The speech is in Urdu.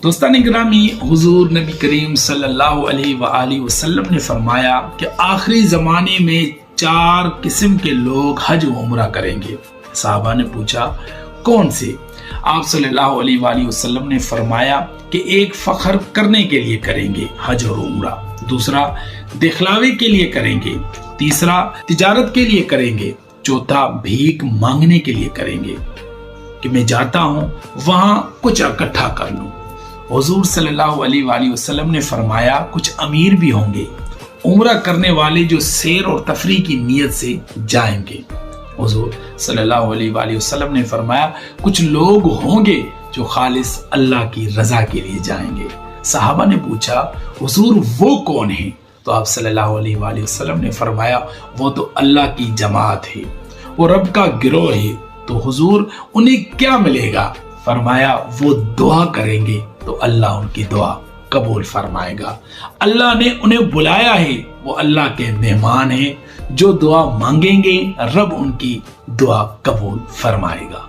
دوستان گرامی، حضور نبی کریم صلی اللہ علیہ وآلہ وسلم نے فرمایا کہ آخری زمانے میں 4 قسم کے لوگ حج و عمرہ کریں گے۔ صحابہ نے پوچھا کون سے؟ آپ صلی اللہ علیہ وآلہ وسلم نے فرمایا کہ ایک فخر کرنے کے لیے کریں گے حج اور عمرہ، دوسرا دکھلاوے کے لیے کریں گے، تیسرا تجارت کے لیے کریں گے، چوتھا بھیک مانگنے کے لیے کریں گے کہ میں جاتا ہوں وہاں کچھ اکٹھا کر لوں۔ حضور صلی اللہ علیہ وآلہ وسلم نے فرمایا کچھ امیر بھی ہوں گے، عمرہ کرنے والے جو سیر اور تفریح کی نیت سے جائیں گے۔ حضور صلی اللہ علیہ وآلہ وسلم نے فرمایا کچھ لوگ ہوں گے جو خالص اللہ کی رضا کے لیے جائیں گے۔ صحابہ نے پوچھا حضور وہ کون ہیں؟ تو آپ صلی اللہ علیہ وآلہ وسلم نے فرمایا وہ تو اللہ کی جماعت ہے، وہ رب کا گروہ ہے۔ تو حضور انہیں کیا ملے گا؟ فرمایا وہ دعا کریں گے تو اللہ ان کی دعا قبول فرمائے گا۔ اللہ نے انہیں بلایا ہے، وہ اللہ کے مہمان ہیں، جو دعا مانگیں گے رب ان کی دعا قبول فرمائے گا۔